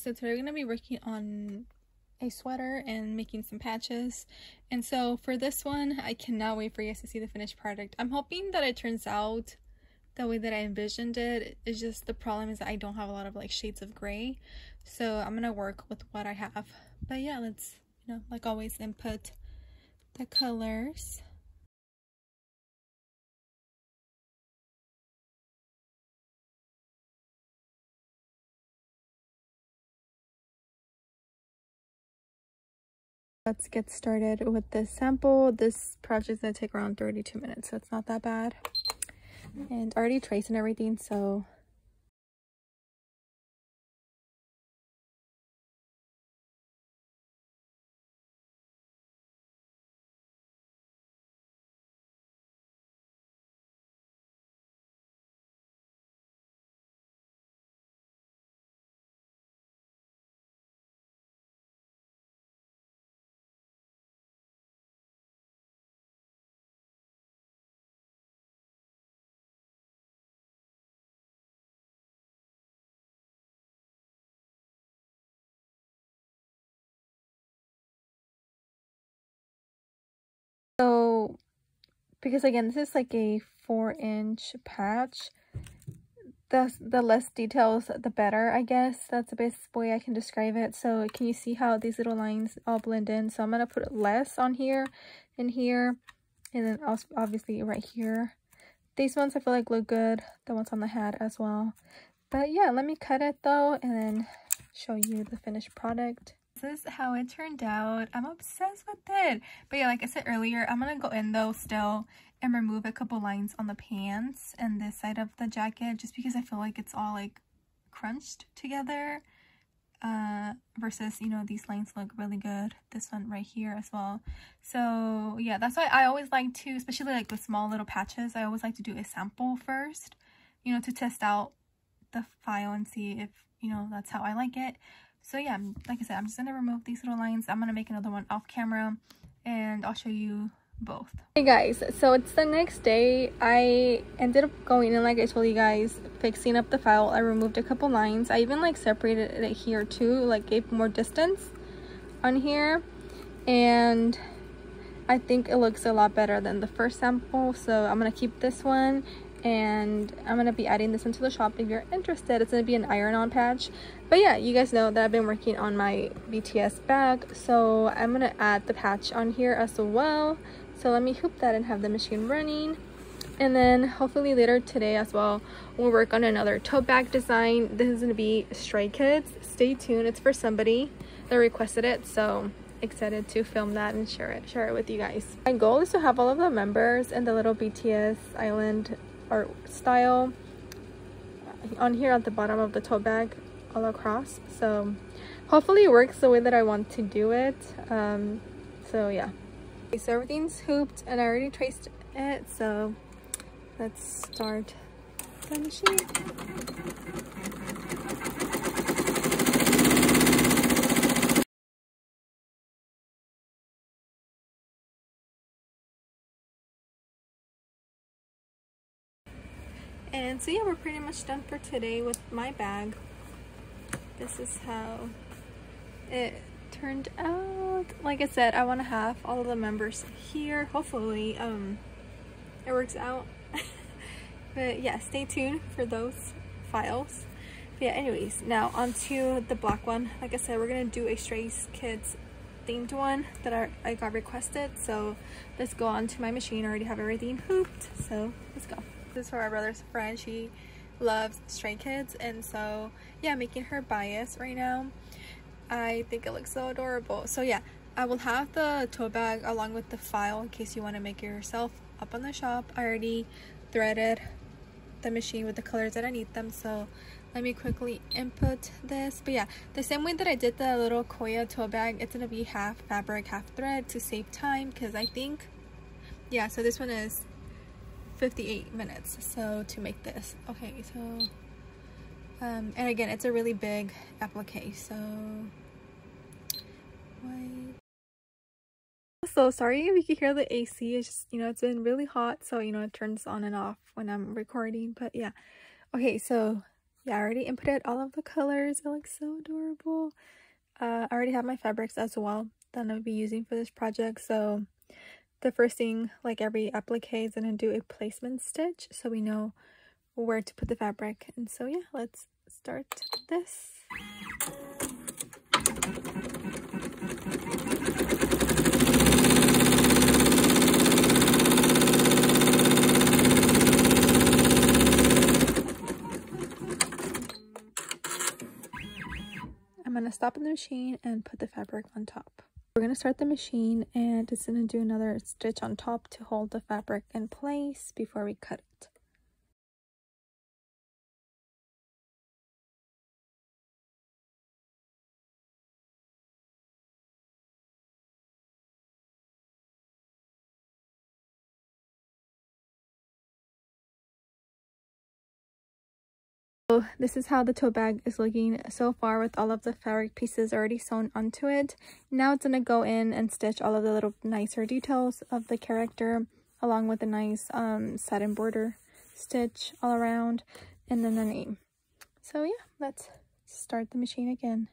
So today we're going to be working on a sweater and making some patches. And so for this one, I cannot wait for you guys to see the finished product. I'm hoping that it turns out the way that I envisioned it. It's just the problem is that I don't have a lot of like shades of gray. So I'm going to work with what I have. But yeah, let's, like always, input the colors. Let's get started with this sample. This project is going to take around 32 minutes, so it's not that bad. And already traced and everything, so because again, this is like a 4-inch patch. The less details, the better, I guess. That's the best way I can describe it. So can you see how these little lines all blend in? So I'm going to put less on here and here, and then also obviously right here. These ones I feel like look good. The ones on the hat as well. But yeah, let me cut it though and then show you the finished product. This is how it turned out. I'm obsessed with it. But yeah, like I said earlier, I'm gonna go in though still and remove a couple lines on the pants and this side of the jacket, just because I feel like it's all like crunched together, versus these lines look really good. This one right here as well. So yeah, that's why I always like to, especially like with small little patches, I always like to do a sample first, to test out the file and see if that's how I like it. So yeah, like I said, I'm just gonna remove these little lines. I'm gonna make another one off camera and I'll show you both. Hey guys, so it's the next day. I ended up going in, like I told you guys, fixing up the file. I removed a couple lines. I even like separated it here too, like gave more distance on here, and I think it looks a lot better than the first sample. So I'm gonna keep this one and I'm gonna be adding this into the shop if you're interested. It's gonna be an iron-on patch. But yeah, you guys know that I've been working on my BTS bag, so I'm gonna add the patch on here as well. So let me hoop that and have the machine running, and then hopefully later today as well we'll work on another tote bag design. This is gonna be Stray Kids. Stay tuned, it's for somebody that requested it, so excited to film that and share it with you guys. My goal is to have all of the members and the little BTS island art style on here at the bottom of the tote bag all across, so hopefully it works the way that I want to do it. So yeah, okay, so everything's hooped and I already traced it, so let's start the machine. And so yeah, we're pretty much done for today with my bag. This is how it turned out. Like I said, I want to have all of the members here. Hopefully it works out. But yeah, stay tuned for those files. But yeah, anyways, now onto the black one. Like I said, we're gonna do a Stray Kids themed one that I got requested. So let's go on to my machine. I already have everything hooped, so let's go. This is for our brother's friend. She loves Stray Kids, and so yeah, making her bias right now. I think it looks so adorable. So yeah, I will have the tote bag along with the file in case you want to make it yourself up on the shop. I already threaded the machine with the colors that I need them, so let me quickly input this. But yeah, the same way that I did the little Koya tote bag, it's gonna be half fabric, half thread to save time, because I think, yeah, so this one is 58 minutes so to make this. Okay, so and again, it's a really big applique, so wait. So sorry if you can hear the AC. It's just, it's been really hot, so it turns on and off when I'm recording. But yeah, okay, so Yeah, I already inputted all of the colors. It looks so adorable. I already have my fabrics as well that I'll be using for this project. So the first thing, like every applique, is gonna do a placement stitch so we know where to put the fabric. And so yeah, let's start this. I'm gonna stop the machine and put the fabric on top. We're gonna start the machine and it's gonna do another stitch on top to hold the fabric in place before we cut it. So this is how the tote bag is looking so far with all of the fabric pieces already sewn onto it. Now it's gonna go in and stitch all of the little nicer details of the character along with a nice satin border stitch all around and then the name. So yeah, let's start the machine again.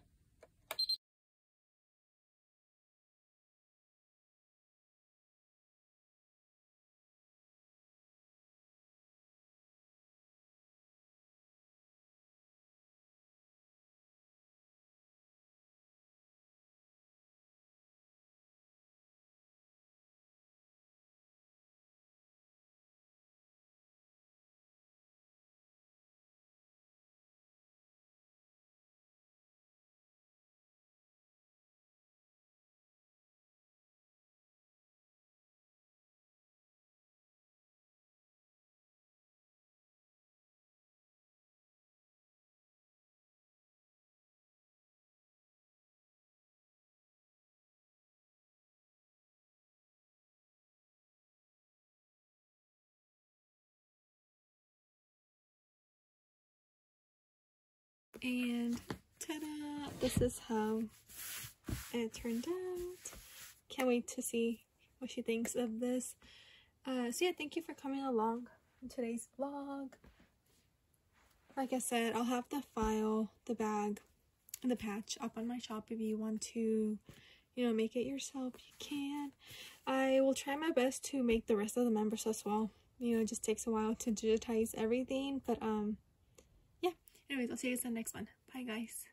And ta-da! This is how it turned out. Can't wait to see what she thinks of this. So yeah, thank you for coming along in today's vlog. Like I said, I'll have the file, the bag, and the patch up on my shop. If you want to, you know, make it yourself, you can. I will try my best to make the rest of the members as well. You know, it just takes a while to digitize everything, but yeah. Anyways, I'll see you guys in the next one. Bye, guys.